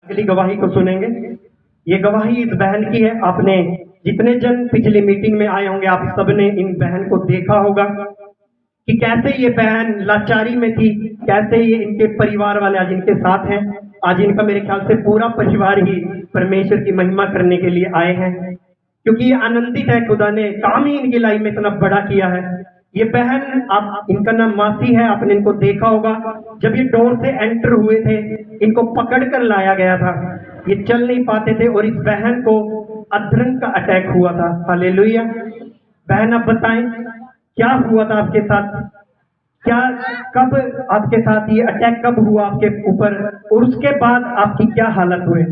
अगली गवाही को सुनेंगे। ये गवाही इस बहन की है। आपने जितने जन पिछली मीटिंग में आए होंगे, आप सबने इन बहन को देखा होगा कि कैसे ये बहन लाचारी में थी, कैसे ये इनके परिवार वाले आज इनके साथ हैं। आज इनका मेरे ख्याल से पूरा परिवार ही परमेश्वर की महिमा करने के लिए आए हैं, क्योंकि ये आनंदित है, खुदा ने काम ही इनकी लाइफ में इतना बड़ा किया है। ये बहन, आप इनका नाम मासी है, आपने इनको देखा होगा। जब ये डोर से एंटर हुए थे, इनको पकड़ कर लाया गया था, ये चल नहीं पाते थे और इस बहन को अधरंग का अटैक हुआ था। हालेलुया। बहन, आप बताएं क्या हुआ था आपके साथ? क्या, कब आपके साथ ये अटैक कब हुआ आपके ऊपर, और उसके बाद आपकी क्या हालत हुई?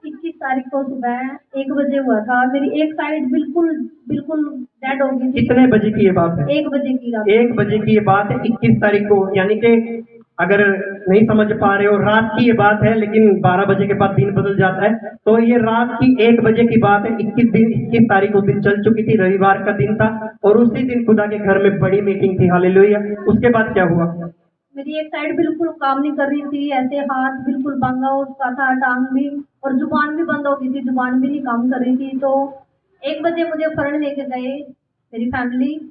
21 तारीख को सुबह 1 बजे हुआ था। मेरी एक साइड बिल्कुल बिल्कुल डेड हो गई थी। कितने बजे की ये बात है? 1 बजे की रात। 1 बजे की ये बात है, 21 तारीख को। यानी कि अगर नहीं समझ पा रहे हो, रात की ये बात है, लेकिन 12 बजे के बाद दिन बदल जाता है, तो ये रात की 1 बजे की बात है। 21 तारीख उस दिन चल चुकी थी, रविवार का दिन था, और उसी दिन खुदा के घर में बड़ी मीटिंग थी। हालेलुया। उसके बाद क्या हुआ? मेरी एक साइड बिल्कुल काम नहीं कर रही थी, ऐसे हाथ बिल्कुल बांगा उसका था, टांग भी, और जुबान भी बंद हो गई थी, जुबान भी नहीं काम कर रही थी। तो 1 बजे मुझे फरण लेके गए मेरी फैमिली,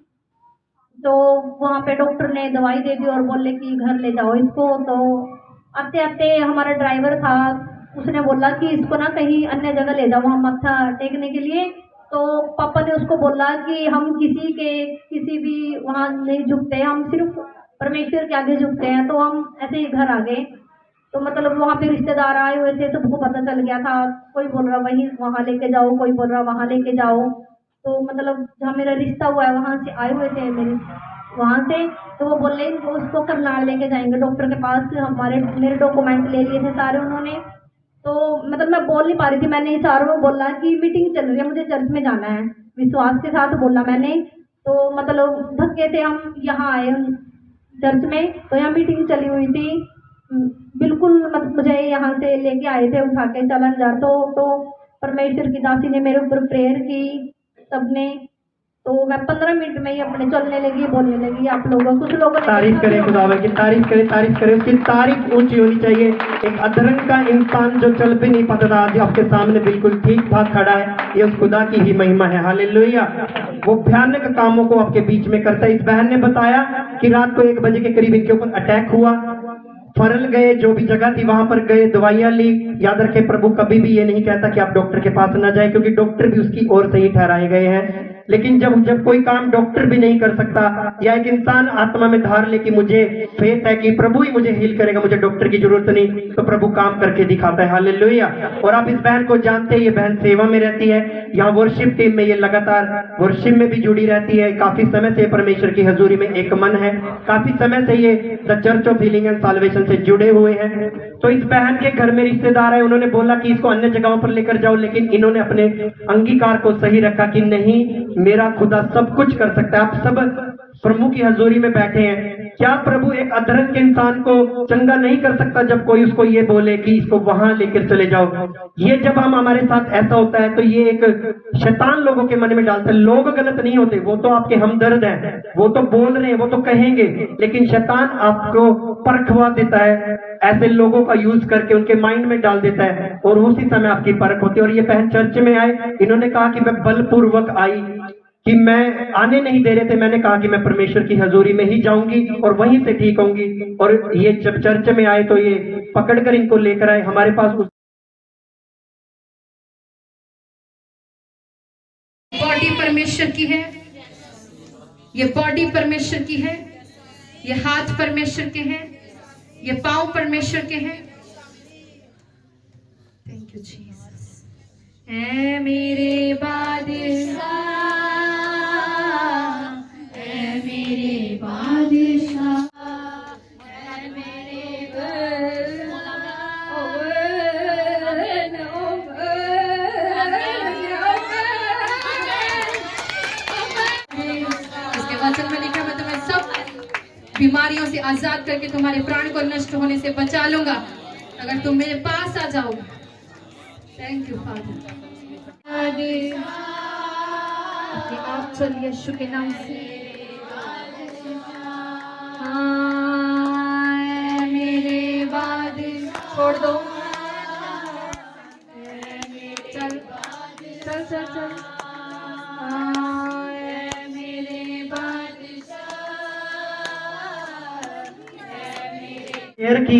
तो वहाँ पे डॉक्टर ने दवाई दे दी और बोले कि घर ले जाओ इसको। तो आते आते हमारा ड्राइवर था, उसने बोला कि इसको ना कहीं अन्य जगह ले जाओ, वहाँ मत्था टेकने के लिए। तो पापा ने उसको बोला कि हम किसी भी वहाँ नहीं झुकते, हम सिर्फ परमेश्वर के आगे झुकते हैं। तो हम ऐसे ही घर आ गए। तो मतलब वहाँ पे रिश्तेदार आए हुए थे, सबको पता चल गया था। कोई बोल रहा वहीं वहाँ लेके जाओ, कोई बोल रहा वहाँ लेके जाओ। तो मतलब जहाँ मेरा रिश्ता हुआ है वहाँ से आए हुए थे मेरे वहाँ से। तो वो बोले वो उसको करनाल लेके जाएंगे डॉक्टर के पास। मेरे डॉक्यूमेंट ले लिए थे सारे उन्होंने। तो मतलब मैं बोल नहीं पा रही थी, मैंने इशारों में बोला कि मीटिंग चल रही है, मुझे चर्च में जाना है, विश्वास के साथ बोला मैंने। तो मतलब धक्के से हम यहाँ आए चर्च में, तो यहाँ मीटिंग चली हुई थी। बिल्कुल मतलब मुझे यहाँ से लेके आए थे उठा के चलन जा। तो परमेश्वर की दासी ने मेरे ऊपर प्रेयर की सबने। तो मैं 15 मिनट में ही अपने चलने लगी, बोलने लगी। आप लोगों कुछ लोगों ने तारीफ करें खुदावन की, तारीफ करें, तारीफ करें। उसकी तारीफ ऊंची होनी चाहिए। एक अधरंग का इंसान जो चल भी नहीं पाता था, आज आपके सामने बिल्कुल ठीक ठाक खड़ा है। ये उस खुदा की ही महिमा है। हालेलुया। वो भयानक कामों को आपके बीच में करता है। इस बहन ने बताया कि रात को 1 बजे के करीब इनके ऊपर अटैक हुआ, फरल गए, जो भी जगह थी वहां पर गए, दवाइयां ली। याद रखे, प्रभु कभी भी ये नहीं कहता कि आप डॉक्टर के पास ना जाए, क्योंकि डॉक्टर भी उसकी ओर से ही ठहराए गए हैं। लेकिन जब कोई काम डॉक्टर भी नहीं कर सकता, या एक इंसान आत्मा में धार ले कि मुझे फेथ है कि प्रभु ही मुझे हील करेगा, मुझे डॉक्टर की जरूरत नहीं, तो प्रभु काम करके दिखाता है। हालेलुया। और आप इस बहन को जानते हैं, ये बहन सेवा में रहती है, यहाँ वर्शिप टीम में ये लगातार वर्शिप में भी जुड़ी रहती है। काफी समय से परमेश्वर की हजूरी में एक मन है, काफी समय से ये the church of healing and salvation से जुड़े हुए हैं। तो इस बहन के घर में रिश्तेदार है, उन्होंने बोला कि इसको अन्य जगहों पर लेकर जाओ, लेकिन इन्होंने अपने अंगीकार को सही रखा कि नहीं, मेरा खुदा सब कुछ कर सकता है। आप सब प्रभु की हजूरी में बैठे हैं, क्या प्रभु एक अधरंग के इंसान को चंगा नहीं कर सकता जब कोई उसको ये बोले कि इसको वहां लेकर चले जाओ? ये जब हमारे साथ ऐसा होता है, तो ये एक शैतान लोगों के मन में डालता है। लोग गलत नहीं होते, वो तो आपके हमदर्द हैं, वो तो बोल रहे हैं, वो तो कहेंगे, लेकिन शैतान आपको परखवा देता है, ऐसे लोगों का यूज करके उनके माइंड में डाल देता है, और उसी समय आपकी परख होती है। और ये बहन चर्च में आए, इन्होंने कहा कि मैं बलपूर्वक आई, कि मैं आने नहीं दे रहे थे, मैंने कहा कि मैं परमेश्वर की हजूरी में ही जाऊंगी और वहीं से ठीक होंगी। और ये जब चर्च में आए तो ये पकड़कर इनको लेकर आए हमारे पास। बॉडी परमेश्वर की है, ये बॉडी परमेश्वर की है, ये हाथ परमेश्वर के हैं, ये पांव परमेश्वर के हैं। Thank you Jesus. ऐ मेरे बादशाह, ऐ मेरे बादशाह, ऐ मेरे इसके वचन में लिखा, मैं तुम्हें सब बीमारियों से आजाद करके तुम्हारे प्राण को नष्ट होने से बचा लूंगा अगर तुम मेरे पास आ जाओ। Thank you father. आप चलिए यीशु के नाम से। हाँ, मेरे बाद छोड़ दो, शेयर की,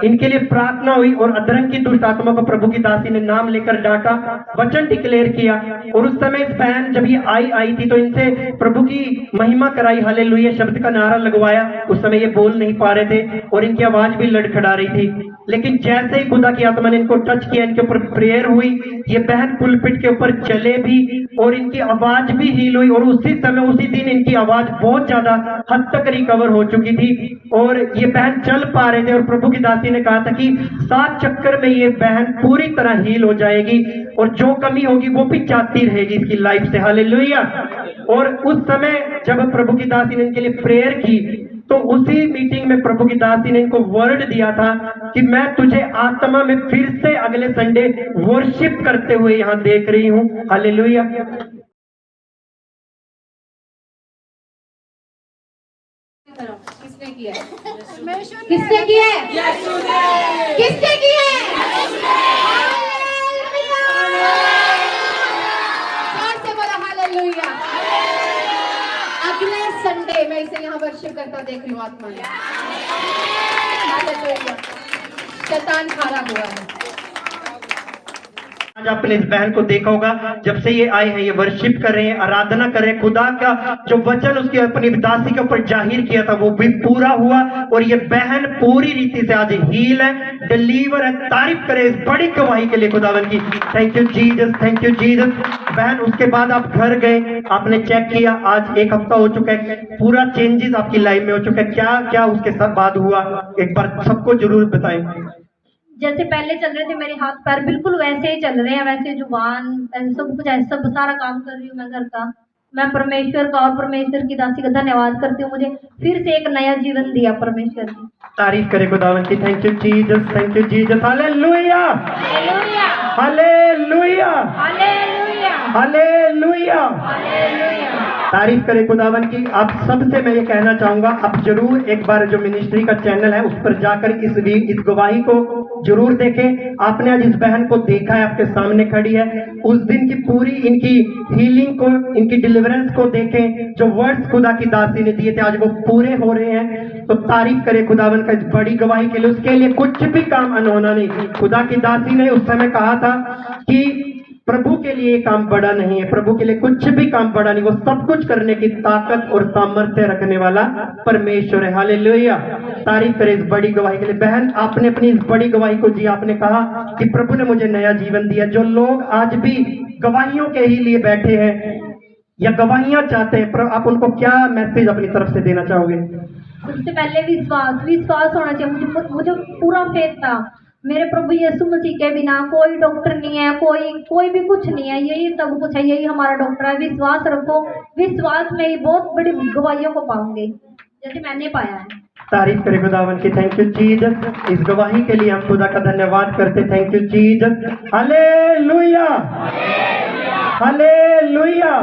इनके लिए प्रार्थना हुई और अधरंग की दुष्ट आत्मा को प्रभु की दासी ने नाम लेकर डांटा, वचन डिक्लेयर किया। और उस समय इस बहन जब ये आई थी तो इनसे प्रभु की महिमा कराई, हालेलुया शब्द का नारा लगवाया। उस समय ये बोल नहीं पा रहे थे और इनकी आवाज भी लड़खड़ा रही थी, लेकिन जैसे ही खुदा की आत्मा ने इनको टच किया, इनके ऊपर प्रेयर हुई, ये बहन पुलपिट के ऊपर चले भी और इनकी आवाज भी हील हुई। और उसी समय उसी दिन इनकी आवाज बहुत ज्यादा हद तक रिकवर हो चुकी थी और ये बहन चल पा रहे थे। और प्रभु की दासी ने कहा था कि 7 चक्कर में ये बहन पूरी तरह हील हो जाएगी और जो कमी होगी वो भी जाती रहेगी इसकी लाइफ से, हालेलुया। और उस समय जब प्रभु की दासी ने इनके लिए प्रेयर की तो उसी मीटिंग में प्रभु की दासी ने इनको वर्ड दिया था कि मैं तुझे आत्मा में फिर से अगले संडे वर्शिप करते हुए यहाँ देख रही हूँ, हालेलुया। किसने किया है? किसने किया है? किसने किया है? जोर से बोला हालेलुया। अगले संडे मैं इसे यहाँ वर्शिप करता देख रही हूँ आत्मा में। हालेलुया। शैतान खारा हुआ है। आज आपने इस बहन को देखा होगा, जब से ये आए हैं ये वर्शिप कर रहे हैं, आराधना कर रहे हैं। खुदा का जो वचन उसकी अपनी दासी के ऊपर जाहिर किया था वो भी पूरा हुआ और ये बहन पूरी रीति से आज हील है, डिलीवर है। तारीफ करें इस बड़ी गवाही के लिए खुदावन की। Thank you Jesus, thank you Jesus. बहन उसके बाद आप घर गए, आपने चेक किया, आज 1 हफ्ता हो चुका है, पूरा चेंजेस आपकी लाइफ में हो चुका है। क्या क्या उसके साथ बाद हुआ, एक बार सबको जरूर बताएं। जैसे पहले चल रहे थे मेरे हाथ पैर बिल्कुल वैसे ही चल रहे हैं, वैसे जुबान सब कुछ ऐसे सब सारा काम कर रही हूँ मैं घर का। मैं परमेश्वर का और परमेश्वर की दासी का धन्यवाद करती हूँ, मुझे फिर से एक नया जीवन दिया परमेश्वर ने। तारीफ करे खुदावन की। Thank you Jesus, thank you Jesus, hallelujah hallelujah hallelujah hallelujah hallelujah. Hallelujah. तारीफ करे खुदावन की। आप सबसे मैं ये कहना चाहूंगा, आप जरूर एक बार जो मिनिस्ट्री का चैनल है उस पर जाकर इस गवाही को जरूर देखें। आपने आज इस बहन को देखा है, आपके सामने खड़ी है, उस दिन की पूरी इनकी हीलिंग को, इनकी डिलीवरेंस को देखें। जो वर्ड्स खुदा की दासी ने दिए थे आज वो पूरे हो रहे हैं। तो तारीफ करे खुदावन का इस बड़ी गवाही के लिए। उसके लिए कुछ भी काम अनहोना नहीं। खुदा की दासी ने उस समय कहा था कि प्रभु के लिए काम बड़ा नहीं है, प्रभु के लिए कुछ भी काम बड़ा नहीं, वो सब कुछ करने की ताकत और सामर्थ्य रखने वाला परमेश्वर है, हालेलुया। तारीफ करे इस बड़ी गवाही के लिए। बहन आपने अपनी इस बड़ी गवाही को जी, आपने कहा कि प्रभु ने मुझे नया जीवन दिया। जो लोग आज भी गवाहियों के ही लिए बैठे हैं या गवाहियां चाहते हैं, आप उनको क्या मैसेज अपनी तरफ से देना चाहोगे? सबसे पहले विश्वास होना चाहिए। मुझे पूरा फेथ था मेरे प्रभु यीशु मसीह के बिना कोई डॉक्टर नहीं है, कोई भी कुछ नहीं है, यही सब कुछ है, यही हमारा डॉक्टर है। विश्वास रखो, विश्वास में ही बहुत बड़ी गवाहियों को पाओगे जैसे मैंने पाया है। तारीफ करे खुदावन की। Thank you Jesus. इस गवाही के लिए हम खुदा का धन्यवाद करते। Thank you Jesus, hallelujah hallelujah.